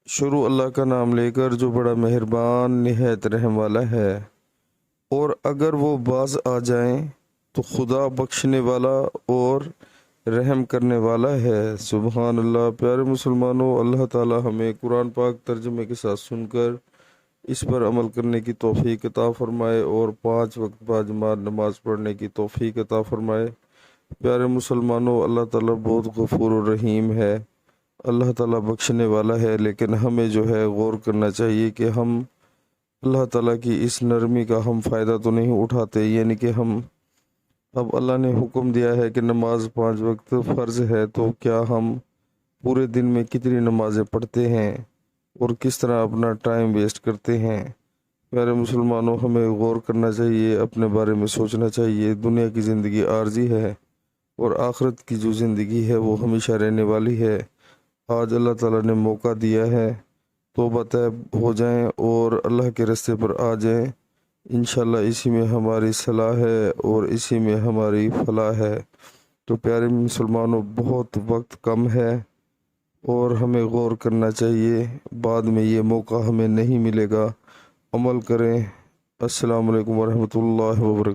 شروع اللہ کا نام لے کر جو بڑا مہربان نہایت رحم والا ہے۔ اور اگر وہ باز آ جائیں تو خدا بخشنے والا اور رحم کرنے والا ہے۔ سبحان اللہ۔ پیارے مسلمانوں، اللہ تعالی ہمیں قرآن پاک ترجمے کے ساتھ سن کر اس پر عمل کرنے کی توفیق عطا فرمائے اور 5 وقت باجماعت نماز پڑھنے کی توفیق عطا فرمائے۔ پیارے مسلمانوں، اللہ تعالی بہت غفور و رحیم ہے، اللہ تعالیٰ بخشنے والا ہے، لیکن ہمیں جو ہے غور کرنا چاہیے کہ ہم اللہ تعالیٰ کی اس نرمی کا ہم فائدہ تو نہیں اٹھاتے۔ یعنی کہ اب اللہ نے حکم دیا ہے کہ نماز 5 وقت فرض ہے، تو کیا ہم پورے دن میں کتنی نمازیں پڑھتے ہیں اور کس طرح اپنا ٹائم ویسٹ کرتے ہیں؟ پیارے مسلمانوں، ہمیں غور کرنا چاہیے، اپنے بارے میں سوچنا چاہیے۔ دنیا کی زندگی عارضی ہے اور آخرت کی جو زندگی ہے وہ ہمیشہ رہنے والی ہے۔ آج اللہ تعالیٰ نے موقع دیا ہے، توبہ طیب ہو جائیں اور اللہ کے راستے پر آ جائیں۔ انشاءاللہ اسی میں ہماری صلاح ہے اور اسی میں ہماری فلاح ہے۔ تو پیارے مسلمانوں، بہت وقت کم ہے اور ہمیں غور کرنا چاہیے، بعد میں یہ موقع ہمیں نہیں ملے گا۔ عمل کریں۔ السلام علیکم ورحمۃ اللہ وبرکاتہ۔